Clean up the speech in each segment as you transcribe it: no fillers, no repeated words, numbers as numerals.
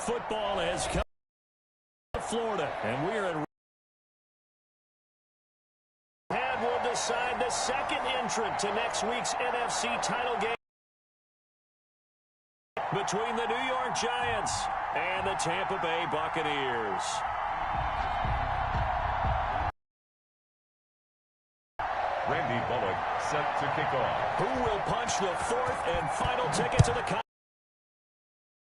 football has come to Florida, and we're in. And will decide the second entrant to next week's NFC title game between the New York Giants and the Tampa Bay Buccaneers. Randy Bullock set to kick off. Who will punch the fourth and final ticket to the contest?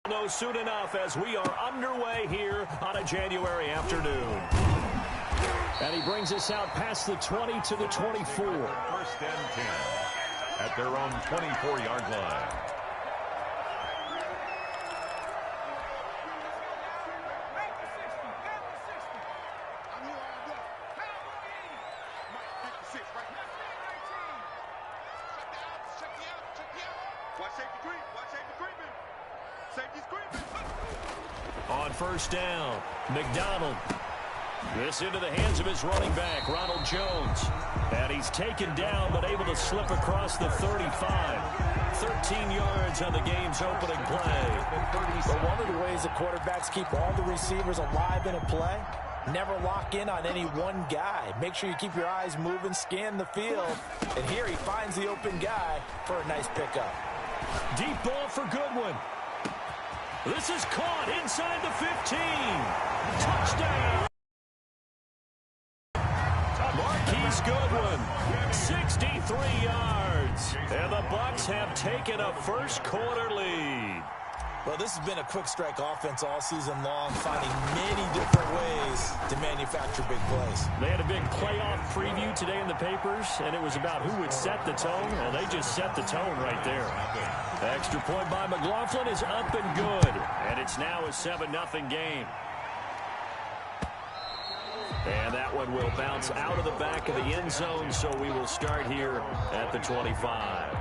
Know soon enough as we are underway here on a January afternoon. And he brings us out past the 20 to the 24. First and 10 at their own 24-yard line. On first down, McDonald. This into the hands of his running back, Ronald Jones. And he's taken down but able to slip across the 35. 13 yards on the game's opening play. But one of the ways the quarterbacks keep all the receivers alive in a play, never lock in on any one guy. Make sure you keep your eyes moving, scan the field. And here he finds the open guy for a nice pickup. Deep ball for Goodwin. This is caught inside the 15. Touchdown. Marquise Goodwin, 63 yards. And the Bucs have taken a first quarter lead. Well, this has been a quick strike offense all season long, finding many different ways to manufacture big plays. They had a big playoff preview today in the papers, and it was about who would set the tone. Well, they just set the tone right there. Extra point by McLaughlin is up and good, and it's now a 7-0 game. And that one will bounce out of the back of the end zone, so we will start here at the 25.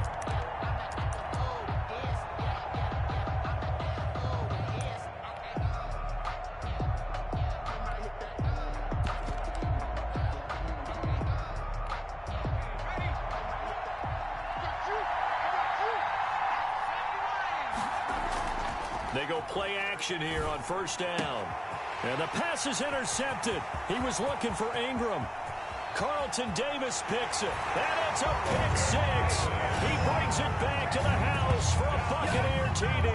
They go play action here on first down. And the pass is intercepted. He was looking for Ingram. Carlton Davis picks it. And it's a pick six. He brings it back to the house for a Buccaneer TD.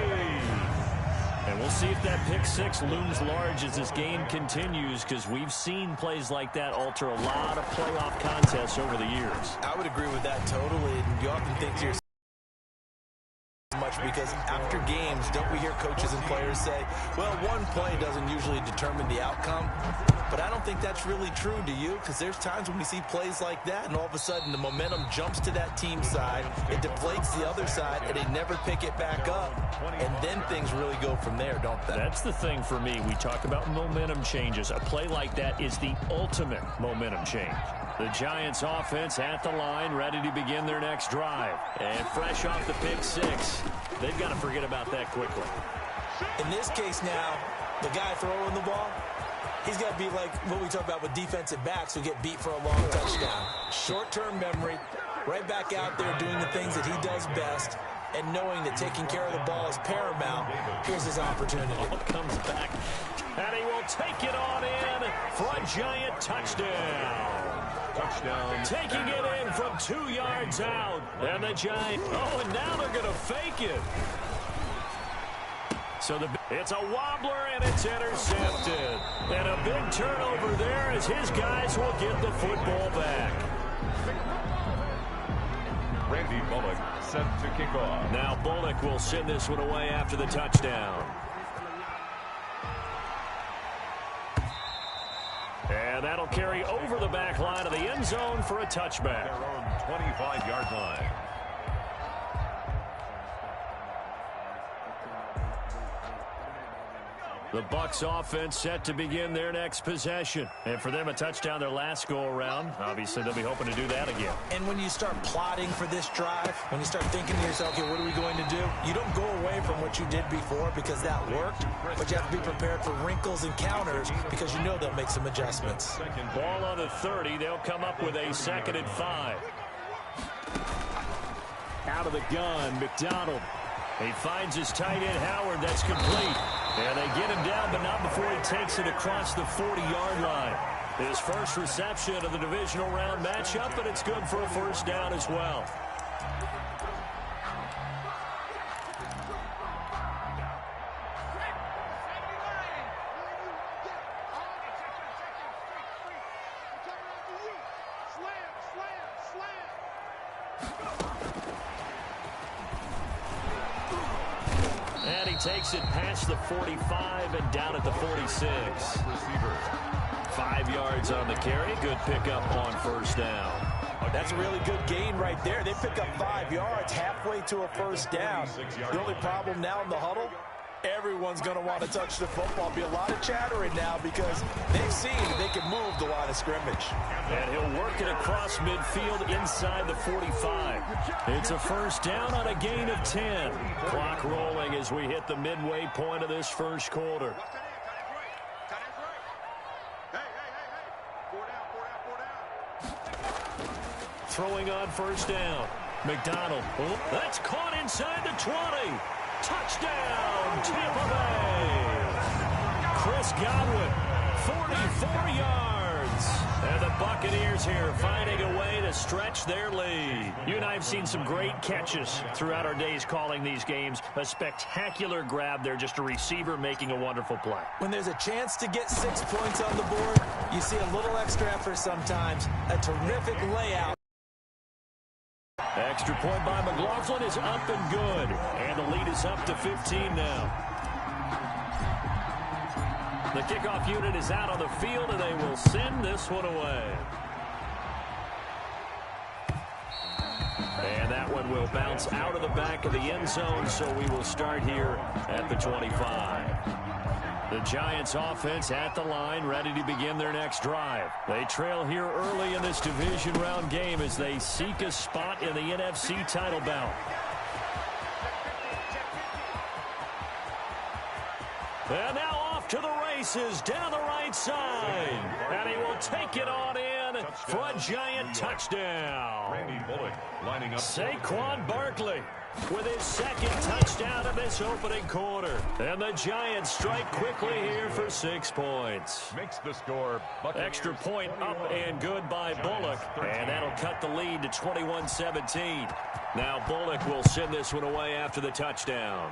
And we'll see if that pick six looms large as this game continues, because we've seen plays like that alter a lot of playoff contests over the years. I would agree with that totally. And you often think to yourself, because after games, don't we hear coaches and players say, well, one play doesn't usually determine the outcome. But I don't think that's really true, do you? Because there's times when we see plays like that, and all of a sudden the momentum jumps to that team side, it deflates the other side, and they never pick it back up. And then things really go from there, don't they? That's the thing for me. We talk about momentum changes. A play like that is the ultimate momentum change. The Giants offense at the line, ready to begin their next drive. And fresh off the pick six, they've got to forget about that quickly. In this case now, the guy throwing the ball, he's got to be like what we talk about with defensive backs who get beat for a long touchdown. Short-term memory, right back out there doing the things that he does best, and knowing that taking care of the ball is paramount. Here's his opportunity. Ball comes back, and he will take it on in for a Giant touchdown. Touchdown. Taking it in from 2 yards out. And the Giants, and now they're going to fake it. So it's a wobbler, and it's intercepted. And a big turnover there as his guys will get the football back. Randy Bullock set to kick off. Now Bullock will send this one away after the touchdown. And that'll carry over the back line of the end zone for a touchback. Their own 25-yard line. The Bucs offense set to begin their next possession. And for them, a touchdown their last go-around. Obviously, they'll be hoping to do that again. And when you start plotting for this drive, when you start thinking to yourself, okay, what are we going to do? You don't go away from what you did before because that worked, but you have to be prepared for wrinkles and counters because you know they'll make some adjustments. Ball on the 30. They'll come up with a 2nd and 5. Out of the gun, McDonald. He finds his tight end, Howard. That's complete. And they get him down, but not before he takes it across the 40-yard line. His first reception of the divisional round matchup, and it's good for a first down as well. And he takes it past the 45 and down at the 46. 5 yards on the carry. Good pickup on first down. That's a really good gain right there. They pick up 5 yards halfway to a first down. The only problem now in the huddle, everyone's going to want to touch the football. Be a lot of chattering now because they've seen that they can move the line of scrimmage. And he'll work it across midfield inside the 45. It's a first down on a gain of 10. Clock rolling as we hit the midway point of this first quarter. Throwing on first down. McDonald. Oh, that's caught inside the 20. Touchdown, Tampa Bay. Chris Godwin, 44 yards. And the Buccaneers here finding a way to stretch their lead. You and I have seen some great catches throughout our days calling these games. A spectacular grab there, just a receiver making a wonderful play. When there's a chance to get 6 points on the board, you see a little extra effort sometimes. A terrific layout. Extra point by McLaughlin is up and good. And the lead is up to 15 now. The kickoff unit is out on the field, and they will send this one away. And that one will bounce out of the back of the end zone, so we will start here at the 25. The Giants offense at the line, ready to begin their next drive. They trail here early in this division round game as they seek a spot in the NFC title bout. And now off to the races down the right side. And he will take it on in for a Giant touchdown. Saquon Barkley with his second touchdown of this opening quarter. And the Giants strike quickly here for 6 points. Makes the score. Extra point up and good by Bullock. And that'll cut the lead to 21-17. Now Bullock will send this one away after the touchdown.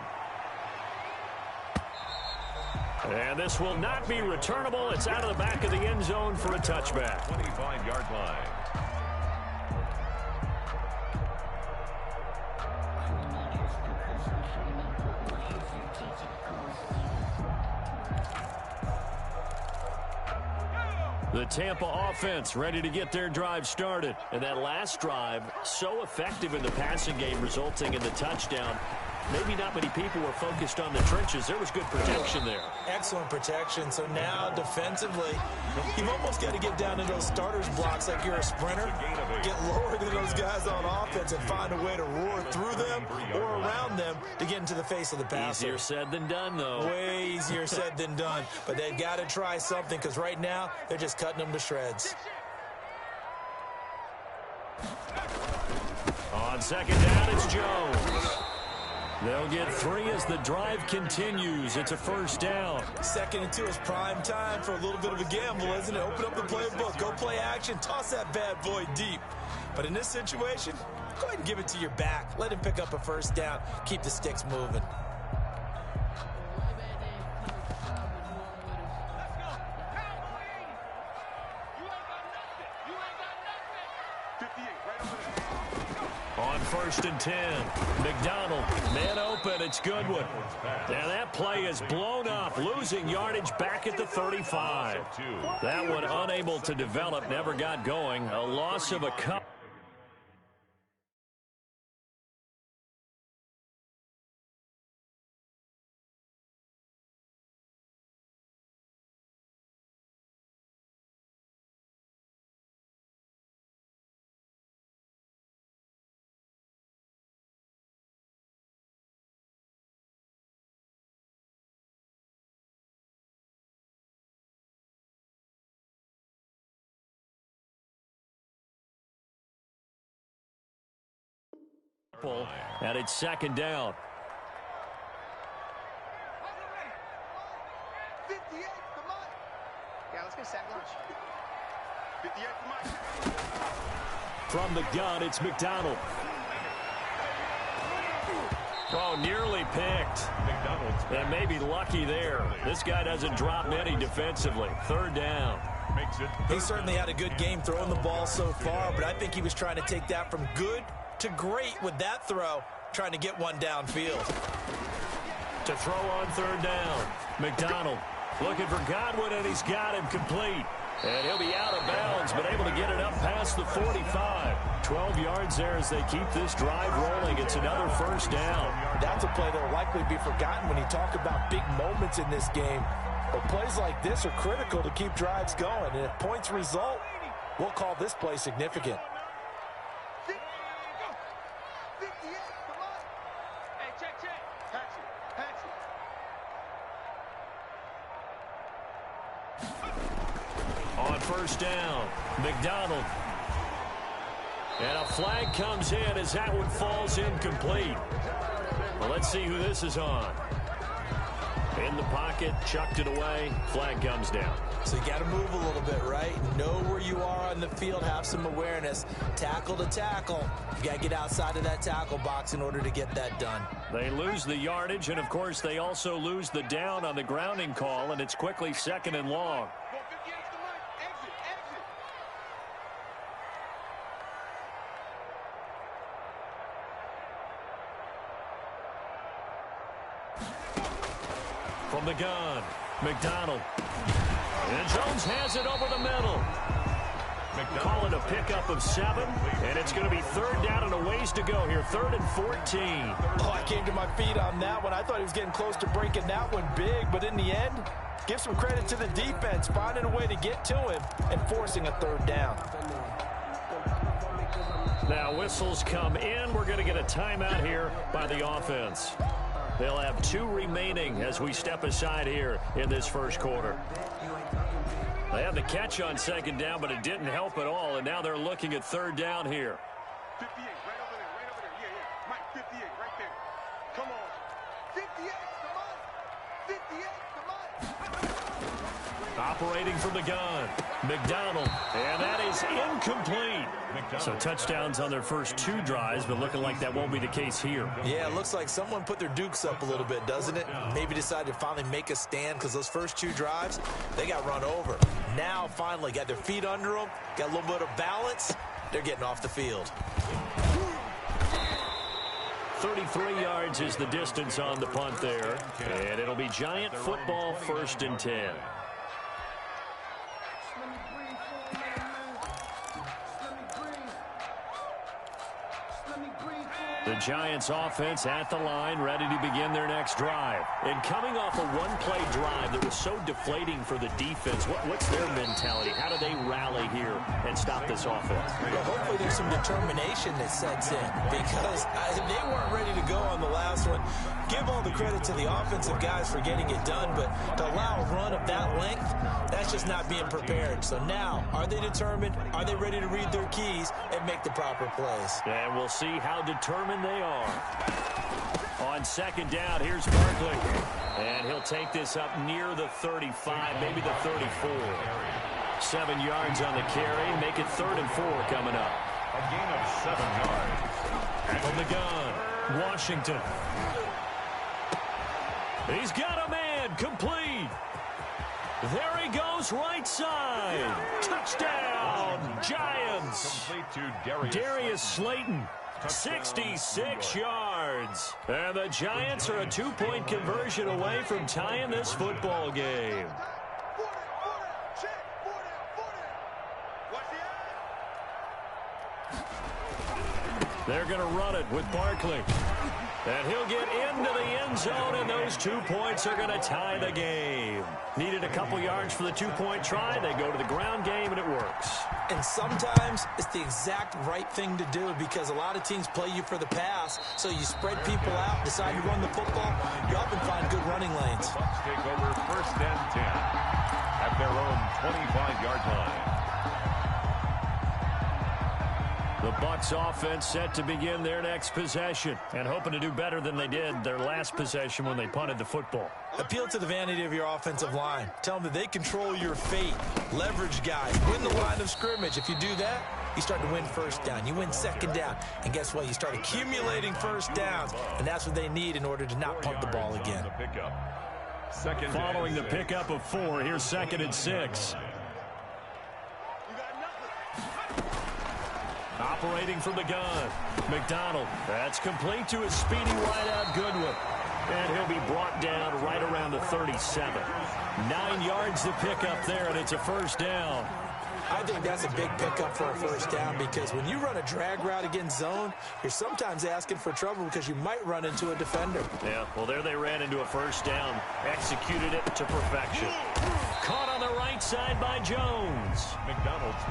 And this will not be returnable. It's out of the back of the end zone for a touchback. 25-yard line. The Tampa offense ready to get their drive started. And that last drive, so effective in the passing game, resulting in the touchdown. Maybe not many people were focused on the trenches. There was good protection there. Excellent protection. So now defensively, you've almost got to get down to those starters blocks like you're a sprinter. Get lower than those guys on offense and find a way to roar through them or around them to get into the face of the passer. Easier said than done, though. Way easier said than done. But they've got to try something because right now they're just cutting them to shreds. On second down, it's Jones. They'll get 3 as the drive continues. It's a first down. 2nd and 2 is prime time for a little bit of a gamble, isn't it? Open up the playbook. Go play action. Toss that bad boy deep. But in this situation, go ahead and give it to your back. Let him pick up a first down. Keep the sticks moving. On 1st and 10, McDonald, man open, it's Goodwin. Now that play is blown up, losing yardage back at the 35. That one unable to develop, never got going. A loss of a couple. And it's 2nd down. Yeah, let's get sack lunch. 58 From the gun, it's McDonald. Oh, nearly picked. And maybe lucky there. This guy doesn't drop many defensively. Third down. He certainly had a good game throwing the ball so far, but I think he was trying to take that from good to great with that throw, trying to get one downfield. To throw on third down, McDonald looking for Godwin, and he's got him complete. And he'll be out of bounds, but able to get it up past the 45. 12 yards there as they keep this drive rolling. It's another first down. That's a play that will likely be forgotten when you talk about big moments in this game. But plays like this are critical to keep drives going. And if points result, we'll call this play significant. On first down, McDonald. And a flag comes in as that one falls incomplete. Well, let's see who this is on. In the pocket, chucked it away, flag comes down. So you got to move a little bit, right? Know where you are on the field, have some awareness. Tackle to tackle. You got to get outside of that tackle box in order to get that done. They lose the yardage, and of course they also lose the down on the grounding call, and it's quickly second and long. From the gun, McDonald. And Jones has it over the middle. Call it a pickup of 7, and it's going to be third down and a ways to go here. 3rd and 14. Oh, I came to my feet on that one. I thought he was getting close to breaking that one big, but in the end, give some credit to the defense, finding a way to get to him and forcing a third down. Now whistles come in. We're going to get a timeout here by the offense. They'll have 2 remaining as we step aside here in this first quarter. They had the catch on second down, but it didn't help at all, and now they're looking at third down here. 58, right over there, right over there. Yeah. Mike, 58, right there. Come on. 58, come on. 58, come on. Operating from the gun, McDonald, and that is incomplete. So touchdowns on their first 2 drives, but looking like that won't be the case here. Yeah, it looks like someone put their dukes up a little bit, doesn't it? Maybe decided to finally make a stand because those first 2 drives, they got run over. Now, finally, got their feet under them, got a little bit of balance. They're getting off the field. 33 yards is the distance on the punt there, and it'll be Giant football, 1st and 10. The Giants offense at the line, ready to begin their next drive. And coming off a one-play drive that was so deflating for the defense, what's their mentality? How do they rally here and stop this offense? Well, hopefully there's some determination that sets in because they weren't ready to go on the last one. Give all the credit to the offensive guys for getting it done, but to allow a run of that length, that's just not being prepared. So now, are they determined? Are they ready to read their keys and make the proper plays? And we'll see how determined they are. On second down, here's Barkley. And he'll take this up near the 35, maybe the 34. 7 yards on the carry. Make it 3rd and 4 coming up. A gain of 7 yards. From the gun, Washington. He's got a man, complete. There he goes, right side. Touchdown, Giants. Complete to Darius Slayton. 66 yards. And the Giants are a 2-point conversion away from tying this football game. They're going to run it with Barkley. And he'll get into the end zone, and those 2 points are going to tie the game. Needed a couple yards for the 2-point try. They go to the ground game, and it works. And sometimes it's the exact right thing to do because a lot of teams play you for the pass, so you spread people out, decide to run the football. You often find good running lanes. Bucs take over 1st and 10 at their own 25-yard line. The Bucs offense set to begin their next possession and hoping to do better than they did their last possession when they punted the football. Appeal to the vanity of your offensive line. Tell them that they control your fate. Leverage guys. Win the line of scrimmage. If you do that, you start to win first down. You win second down. And guess what? You start accumulating first downs. And that's what they need in order to not punt the ball again. Following the pickup of 4, here's 2nd and 6. Operating from the gun. McDonald. That's complete to his speedy wideout Goodwin. And he'll be brought down right around the 37. 9 yards to pick up there, and it's a first down. I think that's a big pickup for a first down because when you run a drag route against zone, you're sometimes asking for trouble because you might run into a defender. Yeah, well, there they ran into a first down. Executed it to perfection. Caught on the right side by Jones.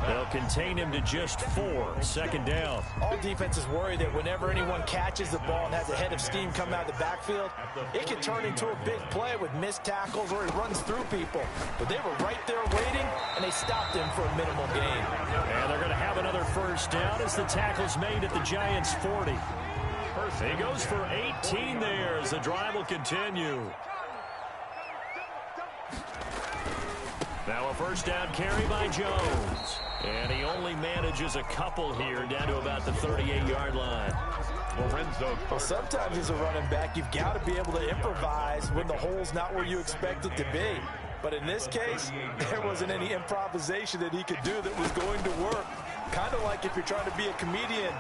They'll contain him to just 4. 2nd down. All defenses worry that whenever anyone catches the ball and has a head of steam come out of the backfield, it can turn into a big play with missed tackles or he runs through people. But they were right there waiting, and they stopped him for a minimal gain. And they're going to have another first down as the tackle's made at the Giants' 40. He goes for 18 there as the drive will continue. Now a first down carry by Jones. And he only manages a couple here down to about the 38-yard line. Well, sometimes as a running back, you've got to be able to improvise when the hole's not where you expect it to be. But in this case, there wasn't any improvisation that he could do that was going to work. Kind of like if you're trying to be a comedian.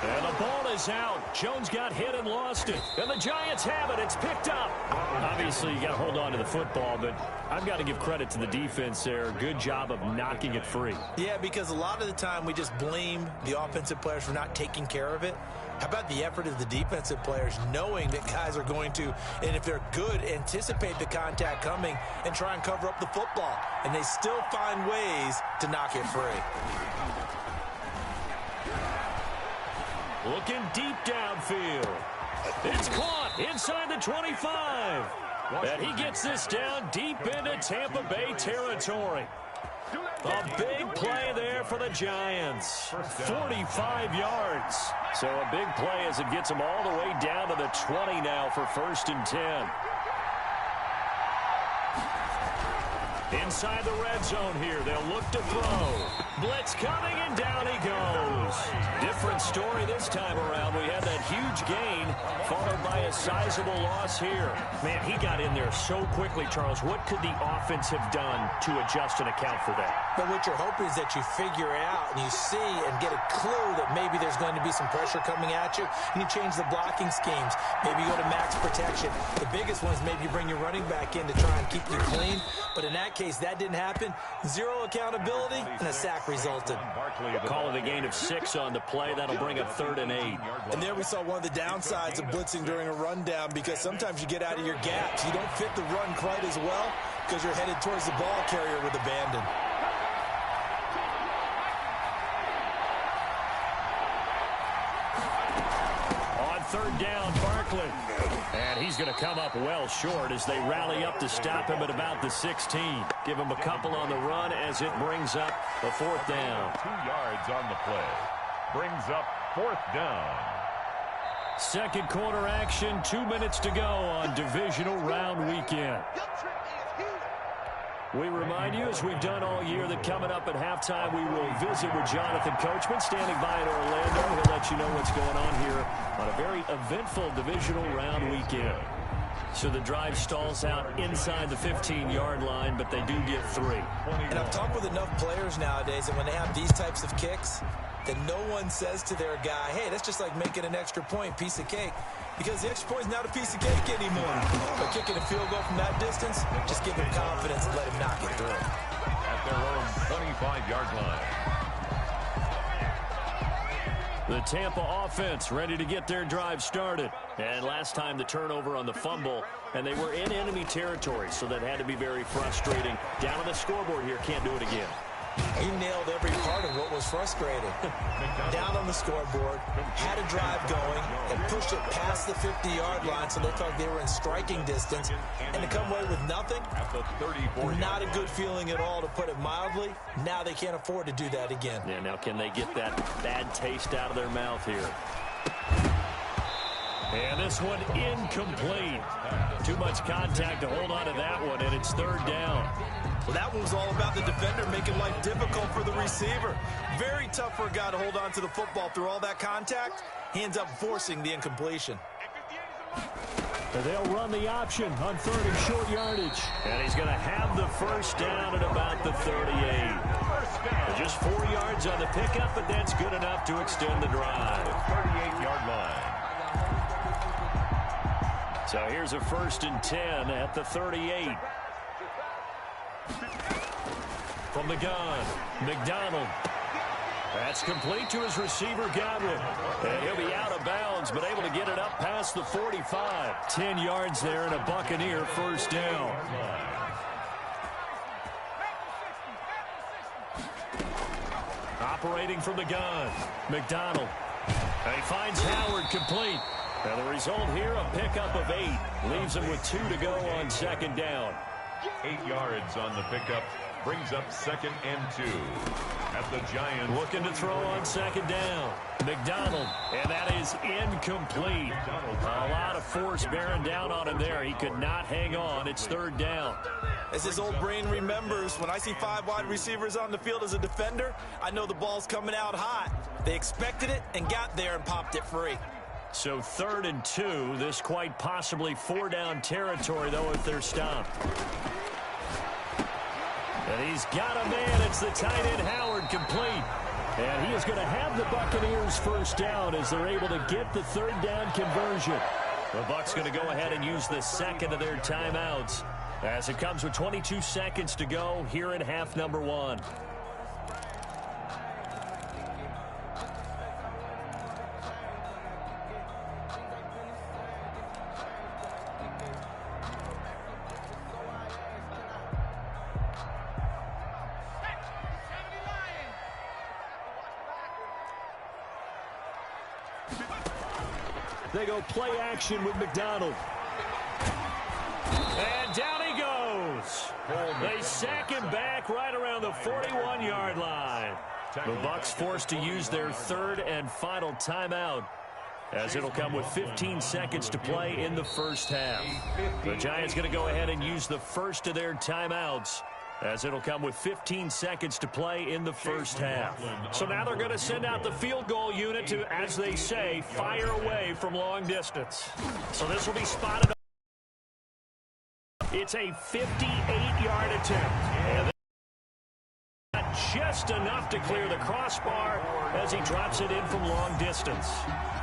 And the ball is out. Jones got hit and lost it. And the Giants have it. It's picked up. Obviously, you got to hold on to the football, but I've got to give credit to the defense there. Good job of knocking it free. Yeah, because a lot of the time we just blame the offensive players for not taking care of it. How about the effort of the defensive players knowing that guys are going to, and if they're good, anticipate the contact coming and try and cover up the football. And they still find ways to knock it free. Looking deep downfield. It's caught inside the 25. And he gets this down deep into Tampa Bay territory. A big play there for the Giants. 45 yards. So a big play as it gets them all the way down to the 20 now for 1st and 10. Inside the red zone here. They'll look to throw. Blitz coming, and down he goes. Different story this time around. We had that huge gain followed by a sizable loss here. Man, he got in there so quickly, Charles. What could the offense have done to adjust and account for that? But what you're hoping is that you figure out and you see and get a clue that maybe there's going to be some pressure coming at you, and you change the blocking schemes. Maybe you go to max protection. The biggest one is maybe you bring your running back in to try and keep you clean. But in that case, that didn't happen. Zero accountability, and a sack resulted. Call it a gain of 6 on the play. That'll bring up 3rd and 8. And there we saw one of the downsides of blitzing during a rundown, because sometimes you get out of your gaps. You don't fit the run quite as well because you're headed towards the ball carrier with abandon. On 3rd down, Barkley. And he's going to come up well short as they rally up to stop him at about the 16. Give him a couple on the run as it brings up the 4th down. 2 yards on the play. Brings up 4th down. Second quarter action, 2 minutes to go on divisional round weekend. We remind you, as we've done all year, that coming up at halftime, we will visit with Jonathan Coachman, standing by in Orlando. He'll let you know what's going on here on a very eventful divisional round weekend. So the drive stalls out inside the 15-yard line, but they do get 3. And I've talked with enough players nowadays that when they have these types of kicks, that no one says to their guy, hey, that's just like making an extra point, piece of cake. Because the extra point is not a piece of cake anymore. But kicking a field goal from that distance, just give him confidence and let him knock it through. At their own 25-yard line. The Tampa offense ready to get their drive started. And last time the turnover on the fumble, and they were in enemy territory, so that had to be very frustrating. Down on the scoreboard here, can't do it again. He nailed every part of what was frustrating. Down on the scoreboard, had a drive going, and pushed it past the 50-yard line so they looked like they were in striking distance. And to come away with nothing, not a good feeling at all, to put it mildly. Now they can't afford to do that again. Yeah, now can they get that bad taste out of their mouth here? And this one incomplete. Too much contact to hold on to that one, and it's third down. Well, that one was all about the defender making life difficult for the receiver. Very tough for a guy to hold on to the football through all that contact. He ends up forcing the incompletion. And they'll run the option on third and short yardage. And he's going to have the first down at about the 38. Just 4 yards on the pickup, but that's good enough to extend the drive. 38-yard line. So here's a 1st and 10 at the 38. From the gun, McDonald. That's complete to his receiver, Godwin. And he'll be out of bounds, but able to get it up past the 45. 10 yards there and a Buccaneer first down. Operating from the gun, McDonald. And he finds Howard complete. And the result here, a pickup of 8. Leaves him with 2 to go on second down. 8 yards on the pickup. Brings up 2nd and 2. At the Giants. Looking to throw on second down. McDonald. And that is incomplete. A lot of force bearing down on him there. He could not hang on. It's third down. As his old brain remembers, when I see 5 wide receivers on the field as a defender, I know the ball's coming out hot. They expected it and got there and popped it free. So 3rd and 2. This quite possibly 4-down territory, though, if they're stopped. And he's got a man. It's the tight end, Howard, complete. And he is going to have the Buccaneers first down as they're able to get the 3rd down conversion. The Bucs going to go ahead and use the second of their timeouts as it comes with 22 seconds to go here in half number 1. They go play action with McDonald. And down he goes. They sack him back right around the 41-yard line. The Bucs forced to use their 3rd and final timeout, as it'll come with 15 seconds to play in the first half. The Giants going to go ahead and use the first of their timeouts, as it'll come with 15 seconds to play in the first half. So now they're going to send out the field goal unit to, as they say, fire away from long distance. So this will be spotted. It's a 58-yard attempt. And just enough to clear the crossbar as he drops it in from long distance.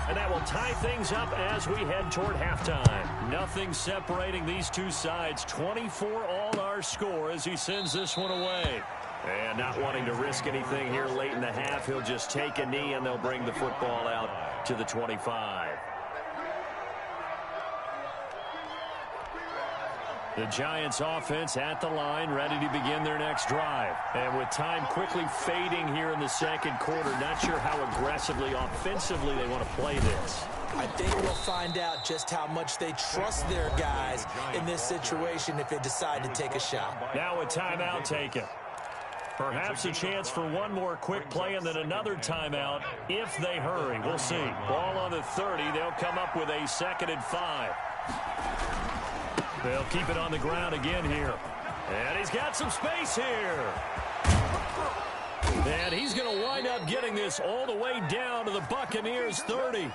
And that will tie things up as we head toward halftime. Nothing separating these two sides. 24 all our score as he sends this one away. And not wanting to risk anything here late in the half, he'll just take a knee and they'll bring the football out to the 25. The Giants offense at the line, ready to begin their next drive. And with time quickly fading here in the second quarter, not sure how aggressively, offensively they want to play this. I think we'll find out just how much they trust their guys in this situation if they decide to take a shot. Now a timeout taken. Perhaps a chance for one more quick play and then another timeout if they hurry. We'll see. Ball on the 30. They'll come up with a 2nd and 5. They'll keep it on the ground again here. And he's got some space here. And he's going to wind up getting this all the way down to the Buccaneers 30.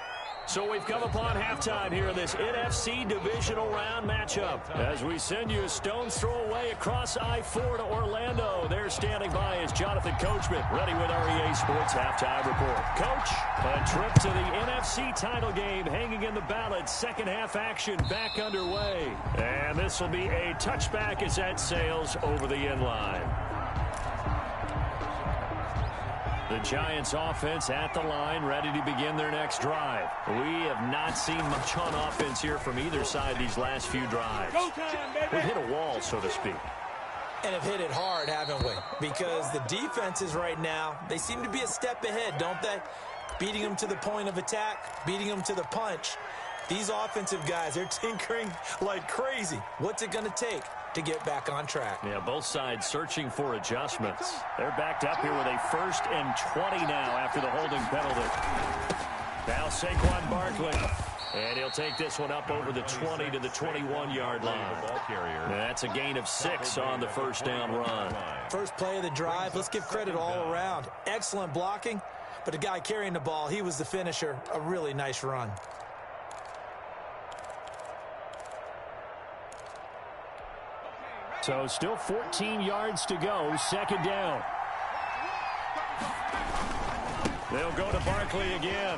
So we've come upon halftime here in this NFC divisional round matchup. As we send you a stone's throw away across I-4 to Orlando. There standing by is Jonathan Coachman, ready with our EA Sports Halftime Report. Coach, a trip to the NFC title game hanging in the balance. Second half action back underway. And this will be a touchback as that sails over the end line. The Giants offense at the line, ready to begin their next drive. We have not seen much on offense here from either side these last few drives. We've hit a wall, so to speak. And have hit it hard, haven't we? Because the defenses right now, they seem to be a step ahead, don't they? Beating them to the point of attack, beating them to the punch. These offensive guys, they're tinkering like crazy. What's it going to take to get back on track? Yeah, both sides searching for adjustments. They're backed up here with a 1st and 20 now after the holding penalty. Now Saquon Barkley. And he'll take this one up over the 20 to the 21-yard line. That's a gain of 6 on the first down run. First play of the drive, let's give credit all around. Excellent blocking, but the guy carrying the ball, he was the finisher. A really nice run. So still 14 yards to go, 2nd down. They'll go to Barkley again.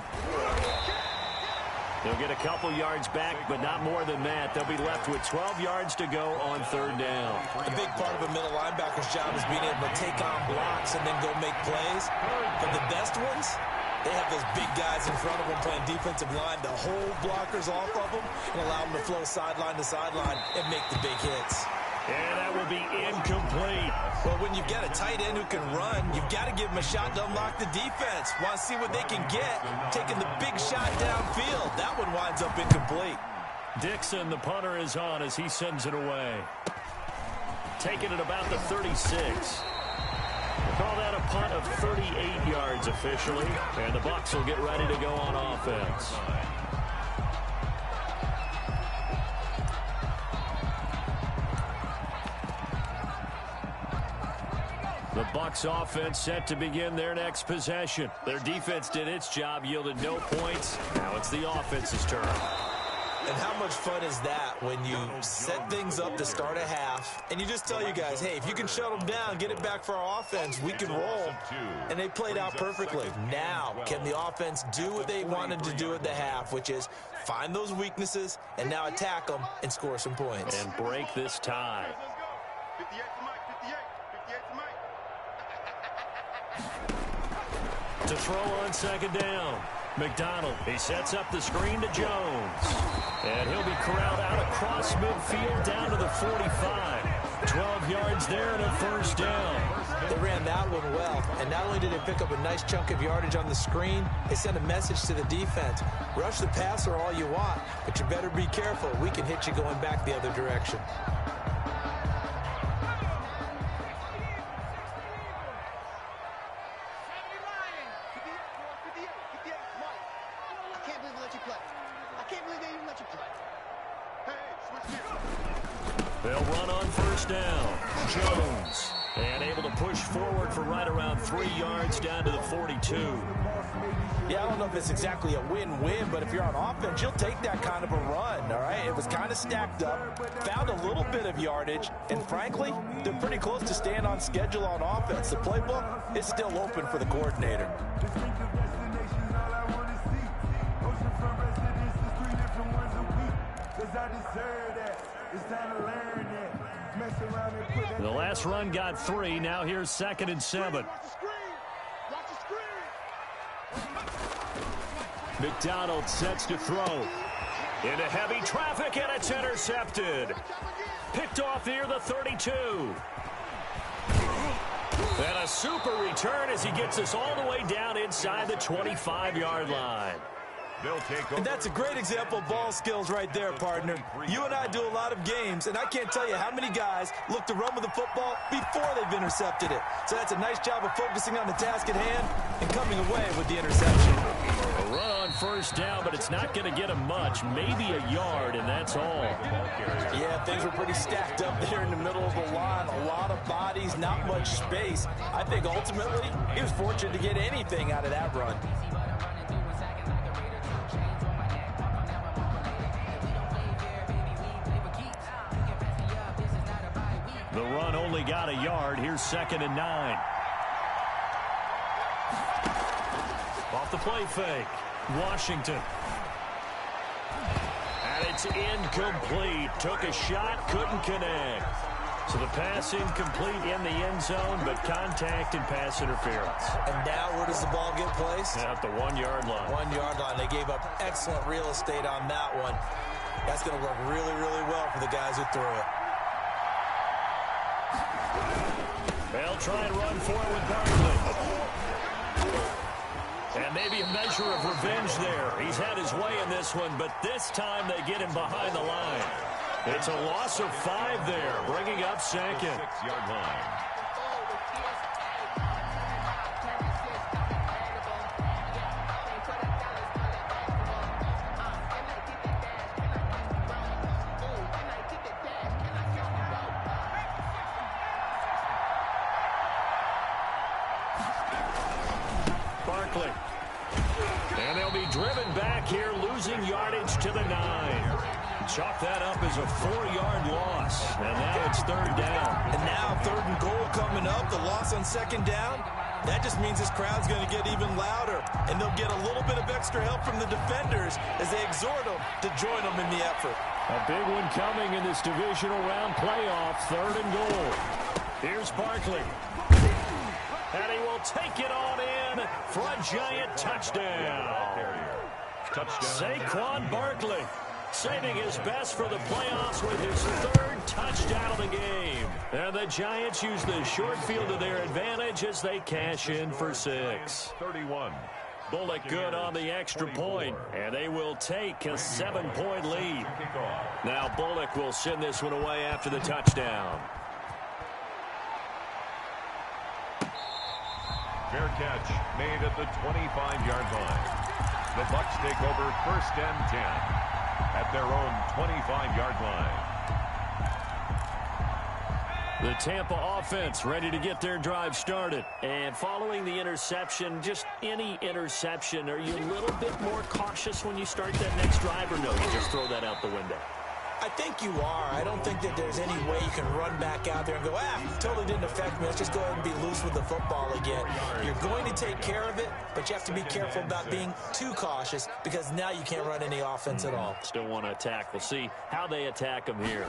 They'll get a couple yards back, but not more than that. They'll be left with 12 yards to go on 3rd down. A big part of a middle linebacker's job is being able to take on blocks and then go make plays. But the best ones, they have those big guys in front of them playing defensive line to hold blockers off of them and allow them to flow sideline to sideline and make the big hits. And that will be incomplete. Well, when you've got a tight end who can run, you've got to give him a shot to unlock the defense. Want to see what they can get, taking the big shot downfield. That one winds up incomplete. Dixon, the punter, is on as he sends it away. Taking it about the 36. We'll call that a punt of 38 yards officially. And the Bucs will get ready to go on offense. The Bucs offense set to begin their next possession. Their defense did its job, yielded no points. Now it's the offense's turn. And how much fun is that when you set things up to start a half and you just tell you guys, hey, if you can shut them down, get it back for our offense, we can roll. And they played out perfectly. Now, can the offense do what they wanted to do at the half, which is find those weaknesses and now attack them and score some points. And break this tie. 58 to Mike, 58 to Mike. To throw on 2nd down. McDonald, he sets up the screen to Jones. And he'll be corralled out across midfield down to the 45. 12 yards there and a 1st down. They ran that one well. And not only did they pick up a nice chunk of yardage on the screen, they sent a message to the defense. Rush the passer all you want, but you better be careful. We can hit you going back the other direction. They'll run on 1st down. Jones. And able to push forward for right around 3 yards down to the 42. Yeah, I don't know if it's exactly a win-win, but if you're on offense, you'll take that kind of a run, all right? It was kind of stacked up, found a little bit of yardage, and frankly, they're pretty close to staying on schedule on offense. The playbook is still open for the coordinator. The last run got 3. Now here's 2nd and 7. McDonald sets to throw. Into heavy traffic, and it's intercepted. Picked off near the 32. And a super return as he gets us all the way down inside the 25-yard line. And that's a great example of ball skills right there, partner. You and I do a lot of games, and I can't tell you how many guys look to run with the football before they've intercepted it. So that's a nice job of focusing on the task at hand and coming away with the interception. A run on 1st down, but it's not going to get him much. Maybe a yard, and that's all. Yeah, things were pretty stacked up there in the middle of the line. A lot of bodies, not much space. I think ultimately he was fortunate to get anything out of that run. The run only got a yard. Here's 2nd and 9. Off the play fake. Washington. And it's incomplete. Took a shot, couldn't connect. So the pass incomplete in the end zone, but contact and pass interference. And now where does the ball get placed? At the 1-yard line. 1-yard line. They gave up excellent real estate on that one. That's going to work really, really well for the guys who threw it. They'll try and run for it with Barkley. And maybe a measure of revenge there. He's had his way in this one, but this time they get him behind the line. It's a loss of 5 there, bringing up second. 6-yard line. Barkley. And they'll be driven back here, losing yardage to the 9. Chalk that up as a 4-yard loss. And now it's 3rd down. And now 3rd and goal coming up. The loss on 2nd down. That just means this crowd's going to get even louder. And they'll get a little bit of extra help from the defenders as they exhort them to join them in the effort. A big one coming in this divisional round playoff. 3rd and goal. Here's Barkley. And he will take it on in for a giant touchdown. Saquon Barkley saving his best for the playoffs with his 3rd touchdown of the game. And the Giants use the short field to their advantage as they cash in for 6. 31. Bullock good on the extra point, and they will take a 7-point lead. Now Bullock will send this one away after the touchdown. Fair catch made at the 25-yard line. The Bucs take over 1st and 10 at their own 25-yard line. The Tampa offense ready to get their drive started. And following the interception, just any interception, are you a little bit more cautious when you start that next drive, or no, you just throw that out the window? I think you are. I don't think that there's any way you can run back out there and go, totally didn't affect me. Let's just go ahead and be loose with the football again. You're going to take care of it, but you have to be careful about being too cautious because now you can't run any offense at all. Still want to attack. We'll see how they attack them here.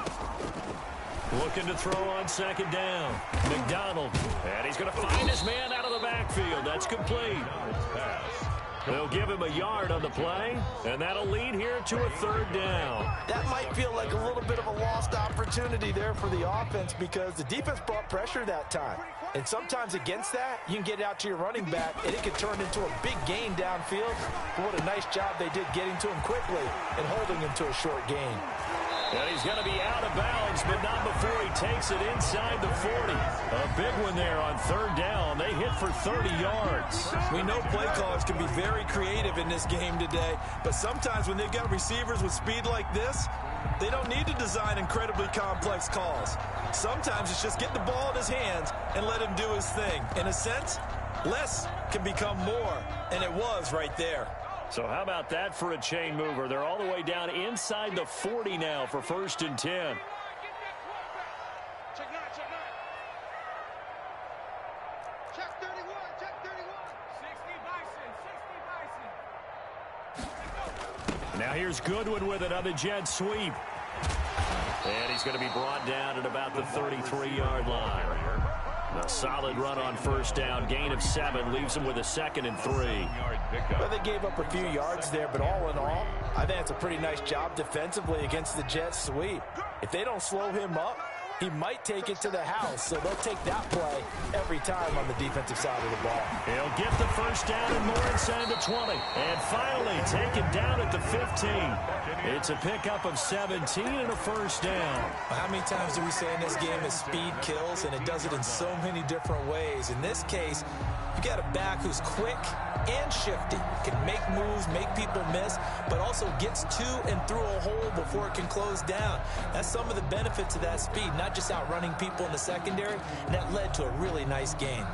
Looking to throw on 2nd down. McDonald. And he's going to find his man out of the backfield. That's complete. They'll give him a yard on the play, and that'll lead here to a 3rd down. That might feel like a little bit of a lost opportunity there for the offense because the defense brought pressure that time. And sometimes against that, you can get it out to your running back, and it can turn into a big gain downfield. But what a nice job they did getting to him quickly and holding him to a short gain. And he's going to be out of bounds, but not before he takes it inside the 40. A big one there on 3rd down. They hit for 30 yards. We know play callers can be very creative in this game today, but sometimes when they've got receivers with speed like this, they don't need to design incredibly complex calls. Sometimes it's just get the ball in his hands and let him do his thing. In a sense, less can become more, and it was right there. So how about that for a chain mover? They're all the way down inside the 40 now for 1st and 10. Check 9, check 9. Check 31, check 31. 60 Bison. Now here's Goodwin with it on the jet sweep. And he's going to be brought down at about the 33-yard line. A solid run on 1st down. Gain of 7 leaves him with a 2nd and 3. Well, they gave up a few yards there, but all in all, I think it's a pretty nice job defensively against the jet sweep. If they don't slow him up, he might take it to the house, so they'll take that play every time on the defensive side of the ball. He'll get the 1st down and more inside the 20. And finally take it down at the 15. It's a pickup of 17 and a 1st down. How many times do we say in this game that speed kills, and it does it in so many different ways? In this case, you got a back who's quick and shifty, can make moves, make people miss, but also gets to and through a hole before it can close down. That's some of the benefits of that speed, not just outrunning people in the secondary, and that led to a really nice gain.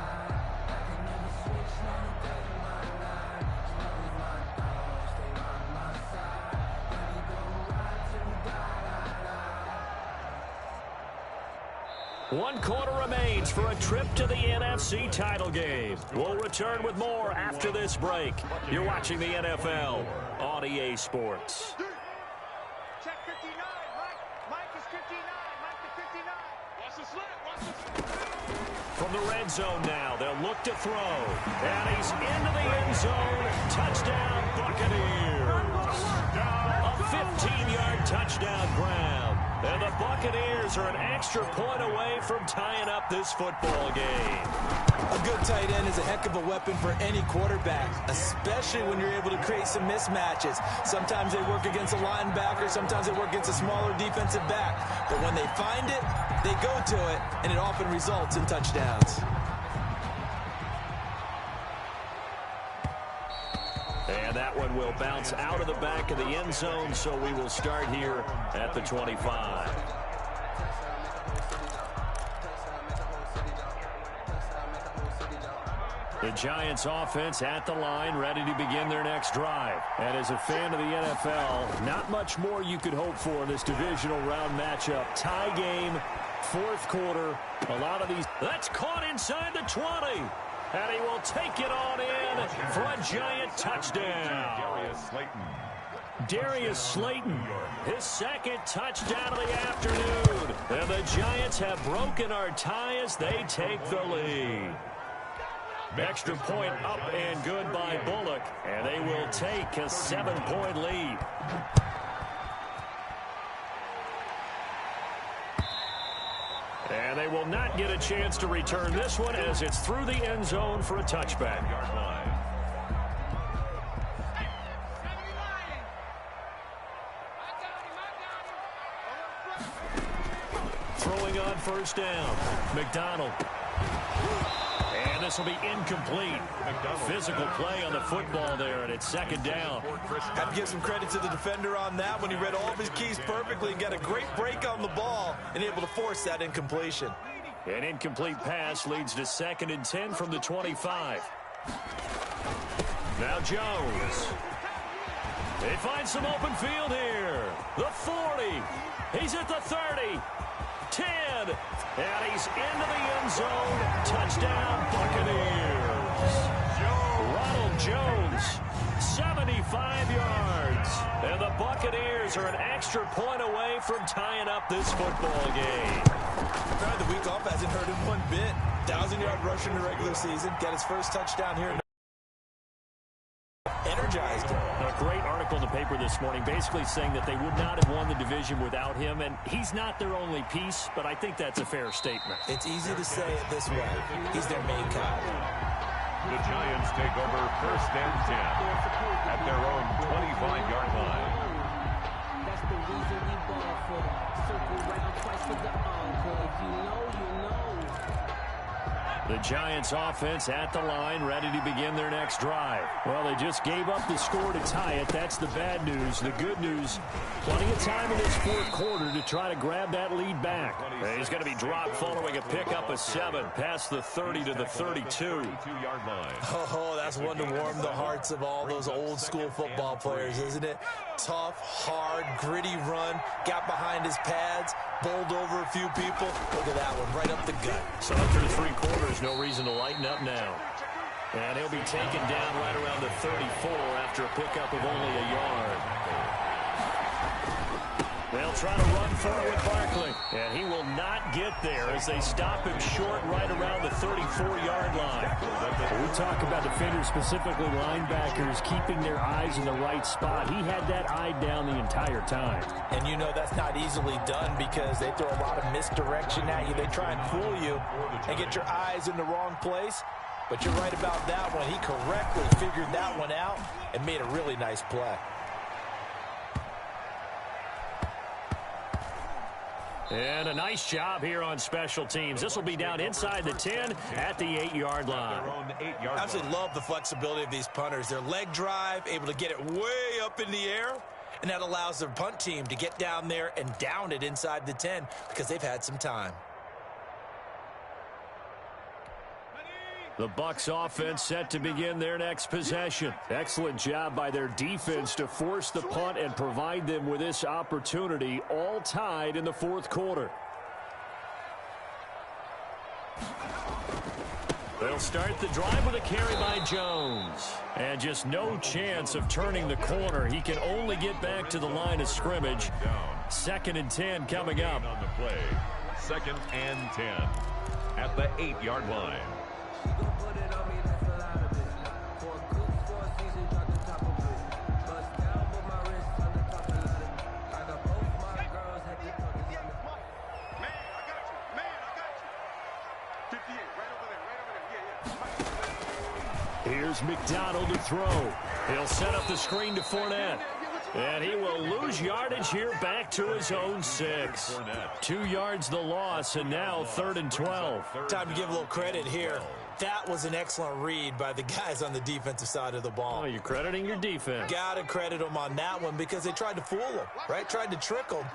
One quarter remains for a trip to the NFC title game. We'll return with more after this break. You're watching the NFL on EA Sports. Check 59, Mike is 59, Mike is 59. Watch the slip, watch the slip. From the red zone now, they'll look to throw. And he's into the end zone. Touchdown, Buccaneers. A 15-yard touchdown ground. And the Buccaneers are an extra point away from tying up this football game. A good tight end is a heck of a weapon for any quarterback, especially when you're able to create some mismatches. Sometimes they work against a linebacker, sometimes they work against a smaller defensive back. But when they find it, they go to it, and it often results in touchdowns. And that one will bounce out of the back of the end zone, so we will start here at the 25. The Giants offense at the line, ready to begin their next drive. And as a fan of the NFL, not much more you could hope for in this divisional round matchup. Tie game, fourth quarter. A lot of these. That's caught inside the 20. And he will take it on in for a Giant touchdown. Darius Slayton, his second touchdown of the afternoon. And the Giants have broken our tie as they take the lead. Extra point up and good by Bullock. And they will take a 7-point lead. And they will not get a chance to return this one as it's through the end zone for a touchback. Throwing on first down. McDonald. And this will be incomplete. Physical play on the football there, and it's second down. Have to give some credit to the defender on that when he read all of his keys perfectly and got a great break on the ball and able to force that incompletion. An incomplete pass leads to 2nd and 10 from the 25. Now Jones. They find some open field here. The 40. He's at the 30. 10. And he's into the end zone. Touchdown, Buccaneers. Ronald Jones, 75 yards. And the Buccaneers are an extra point away from tying up this football game. The week off hasn't hurt him one bit. 1,000-yard rush in the regular season. Got his first touchdown here. Energized him. A great article in the paper this morning basically saying that they would not have won the division without him, and he's not their only piece, but I think that's a fair statement. It's easy to say it this way. He's their main cog. The Giants take over 1st and 10 at their own 25-yard line. That's the reason we ball for. Circle round twice for the encore. If you know, you know. The Giants offense at the line, ready to begin their next drive. Well, they just gave up the score to tie it. That's the bad news. The good news, plenty of time in this fourth quarter to try to grab that lead back. He's going to be dropped following a pickup of 7 past the 30 to the 32. Oh, that's one to warm the hearts of all those old school football players, isn't it? Tough, hard, gritty run, got behind his pads, bowled over a few people. Look at that one, right up the gut. So after 3 quarters, no reason to lighten up now. And he'll be taken down right around the 34 after a pickup of only a yard. They'll try to run for it with Barkley. And he will not get there as they stop him short right around the 34-yard line. We talk about defenders, specifically linebackers, keeping their eyes in the right spot. He had that eye down the entire time. And you know that's not easily done because they throw a lot of misdirection at you. They try and fool you and get your eyes in the wrong place. But you're right about that one. He correctly figured that one out and made a really nice play. And a nice job here on special teams. This will be down inside the 10 at the 8-yard line. I absolutely love the flexibility of these punters. Their leg drive, able to get it way up in the air, and that allows their punt team to get down there and down it inside the 10 because they've had some time. The Bucs offense set to begin their next possession. Excellent job by their defense to force the punt and provide them with this opportunity, all tied in the fourth quarter. They'll start the drive with a carry by Jones. And just no chance of turning the corner. He can only get back to the line of scrimmage. 2nd and 10 coming up. On the play, 2nd and 10 at the 8-yard line. Here's McDonald to throw. He'll set up the screen to Fournette. And he will lose yardage here back to his own 6. 2 yards the loss, and now 3rd and 12. Time to give a little credit here. That was an excellent read by the guys on the defensive side of the ball. Oh, you're crediting your defense. Got to credit them on that one because they tried to fool them, right? Tried to trick them.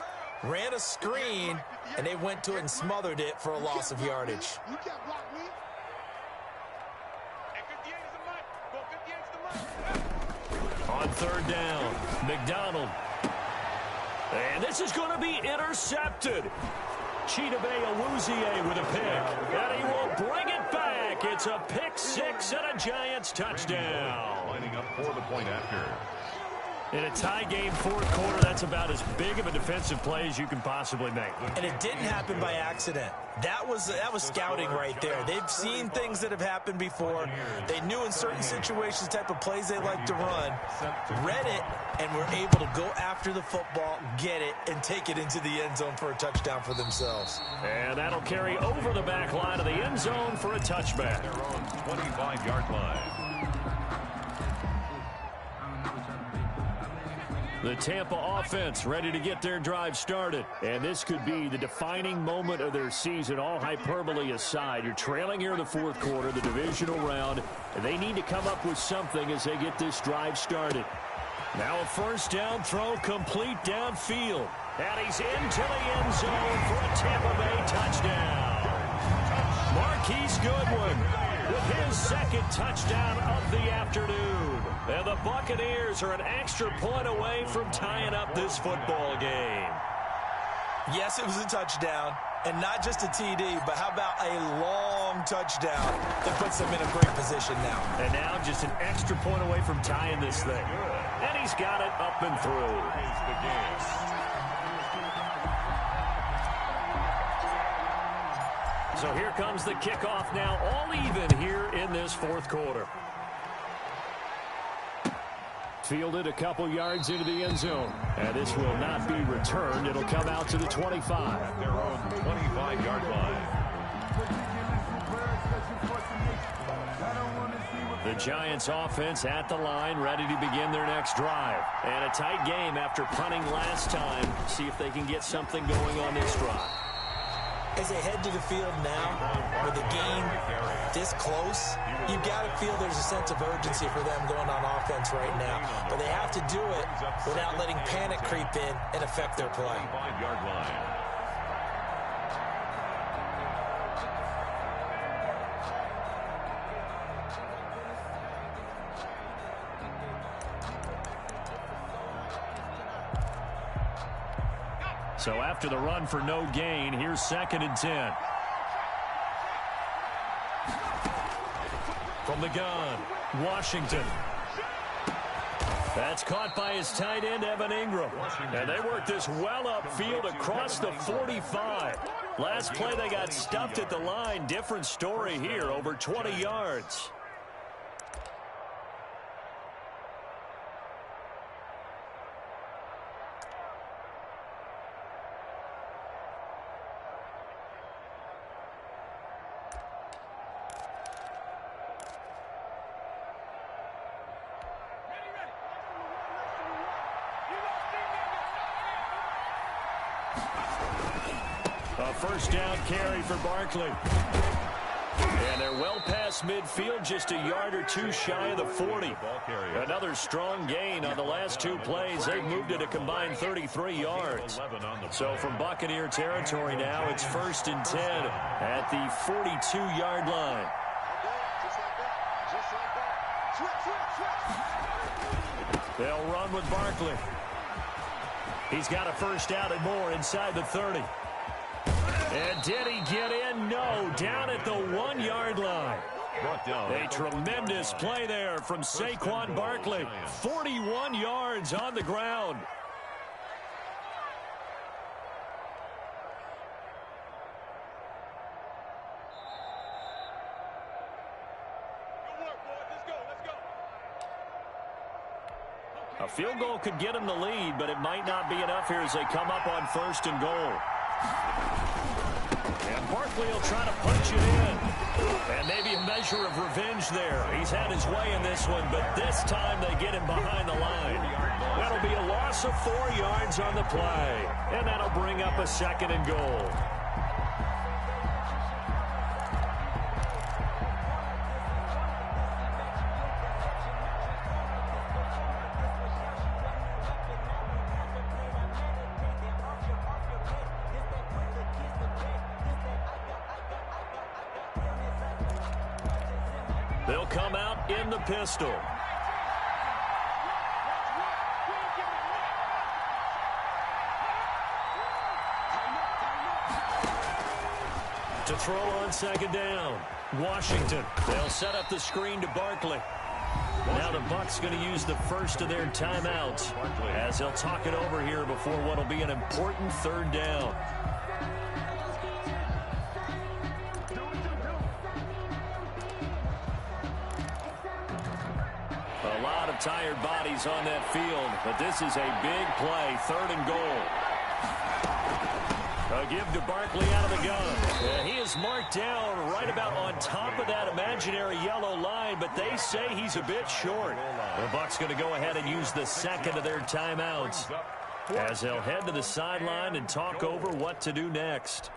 Ran a screen, and they went to it and smothered it for a loss of yardage. You can't block me. And 58 is the money. Go 58 is the money. On 3rd down, McDonald. And this is going to be intercepted. Chidobe Awuzie with a pick. And he will bring it back. It's a pick 6 and a Giants touchdown. Lining up for the point after. In a tie game 4th quarter, that's about as big of a defensive play as you can possibly make. And it didn't happen by accident. That was scouting right there. They've seen things that have happened before. They knew in certain situations the type of plays they like to run, read it, and were able to go after the football, get it, and take it into the end zone for a touchdown for themselves. And that'll carry over the back line of the end zone for a touchback. Their own 25-yard line. The Tampa offense ready to get their drive started. And this could be the defining moment of their season, all hyperbole aside. You're trailing here in the 4th quarter, the divisional round, and they need to come up with something as they get this drive started. Now a 1st down throw complete downfield. And he's into the end zone for a Tampa Bay touchdown. Marquise Goodwin with his 2nd touchdown of the afternoon. And the Buccaneers are an extra point away from tying up this football game. Yes, it was a touchdown, and not just a TD, but how about a long touchdown that puts them in a great position now. And now just an extra point away from tying this thing. And he's got it up and through. So here comes the kickoff now, all even here in this 4th quarter. Fielded a couple yards into the end zone. And this will not be returned. It'll come out to the 25. At their own 25-yard line. The Giants offense at the line, ready to begin their next drive. And a tight game after punting last time. See if they can get something going on this drive. As they head to the field now, with the game this close, you've got to feel there's a sense of urgency for them going on offense right now. But they have to do it without letting panic creep in and affect their play. 5-yard line. So after the run for no gain, here's 2nd and 10. From the gun, Washington. That's caught by his tight end, Evan Ingram. And they work this well upfield across the 45. Last play, they got stuffed at the line. Different story here, over 20 yards. A 1st down carry for Barkley. And they're well past midfield, just a yard or 2 shy of the 40. Another strong gain on the last 2 plays. They've moved it a combined 33 yards. So from Buccaneer territory now, it's 1st and 10 at the 42-yard line. They'll run with Barkley. He's got a 1st down and more inside the 30. And did he get in? No, down at the 1-yard line. A tremendous play there from Saquon Barkley. 41 yards on the ground. A field goal could get him the lead, but it might not be enough here as they come up on 1st and goal. And Barkley will try to punch it in. And maybe a measure of revenge there. He's had his way in this one, but this time they get him behind the line. That'll be a loss of 4 yards on the play. And that'll bring up a 2nd and goal. They'll come out in the pistol. To throw on 2nd down. Washington. They'll set up the screen to Barkley. Now the Bucs going to use the first of their timeouts as they'll talk it over here before what will be an important 3rd down. A lot of tired bodies on that field, but this is a big play, 3rd and goal. A give to Barkley out of the gun. Yeah, he is marked down right about on top of that imaginary yellow line, but they say he's a bit short. The Bucs going to go ahead and use the 2nd of their timeouts as they'll head to the sideline and talk over what to do next.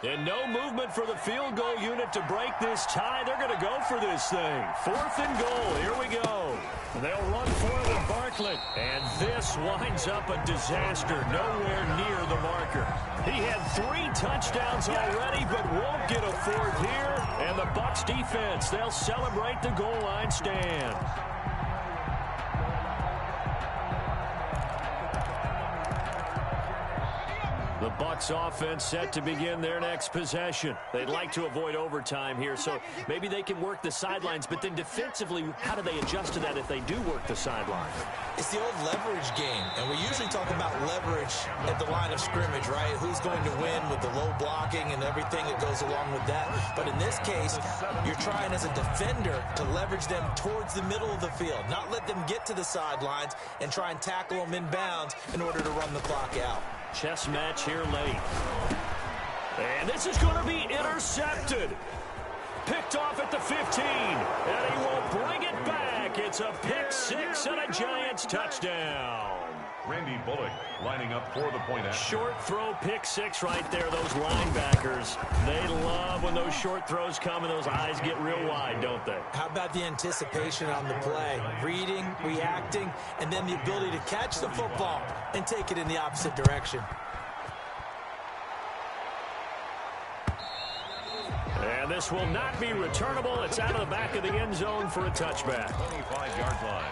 And no movement for the field goal unit to break this tie. They're going to go for this thing. 4th and goal. Here we go. They'll run forward Barkley. And this winds up a disaster. Nowhere near the marker. He had 3 touchdowns already, but won't get a 4th here. And the Bucs defense, they'll celebrate the goal line stand. The Bucs offense set to begin their next possession. They'd like to avoid overtime here, so maybe they can work the sidelines, but then defensively, how do they adjust to that if they do work the sideline? It's the old leverage game, and we usually talk about leverage at the line of scrimmage, right? Who's going to win with the low blocking and everything that goes along with that. But in this case, you're trying as a defender to leverage them towards the middle of the field, not let them get to the sidelines and try and tackle them inbounds in order to run the clock out. Chess match here late. And this is going to be intercepted. Picked off at the 15. And he will bring it back. It's a pick 6 and a Giants touchdown. Randy Bullock lining up for the point after. Short throw, pick 6 right there. Those linebackers, they love when those short throws come and those eyes get real wide, don't they? How about the anticipation on the play? Reading, reacting, and then the ability to catch the football and take it in the opposite direction. And this will not be returnable. It's out of the back of the end zone for a touchback. 25-yard line.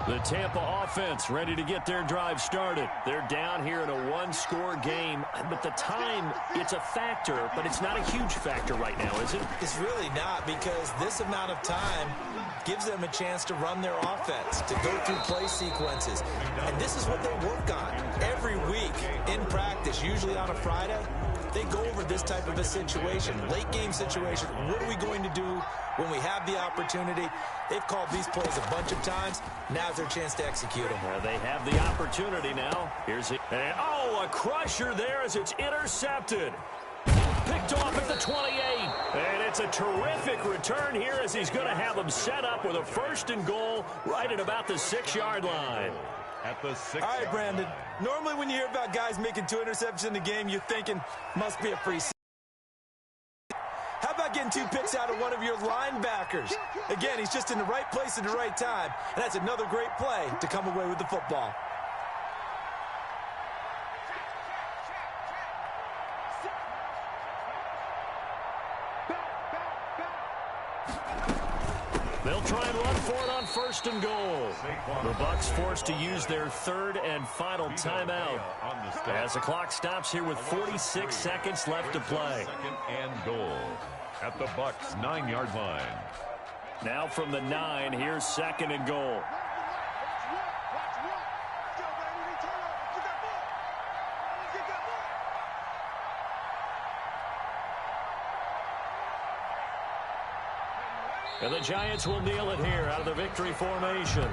The Tampa offense ready to get their drive started. They're down here in a 1-score game, but the time, it's a factor, but it's not a huge factor right now, is it? It's really not, because this amount of time gives them a chance to run their offense, to go through play sequences. And this is what they work on every week in practice, usually on a Friday. They go over this type of a situation, late game situation. What are we going to do when we have the opportunity? They've called these plays a bunch of times. Now's their chance to execute them. Well, they have the opportunity now. Here's it. And, a crusher there as it's intercepted. Picked off at the 28. And it's a terrific return here as he's going to have them set up with a 1st and goal right at about the 6-yard line. At the 6. All right, Brandon. Normally when you hear about guys making 2 interceptions in a game, you're thinking, must be a free season. How about getting 2 picks out of one of your linebackers? Again, he's just in the right place at the right time, and that's another great play to come away with the football. They'll try and run for it on 1st and goal. The Bucs forced to use their 3rd and final timeout as the clock stops here with 46 seconds left to play. 2nd and goal at the Bucs 9-yard line. Now from the 9, here's 2nd and goal. And the Giants will kneel it here out of the victory formation.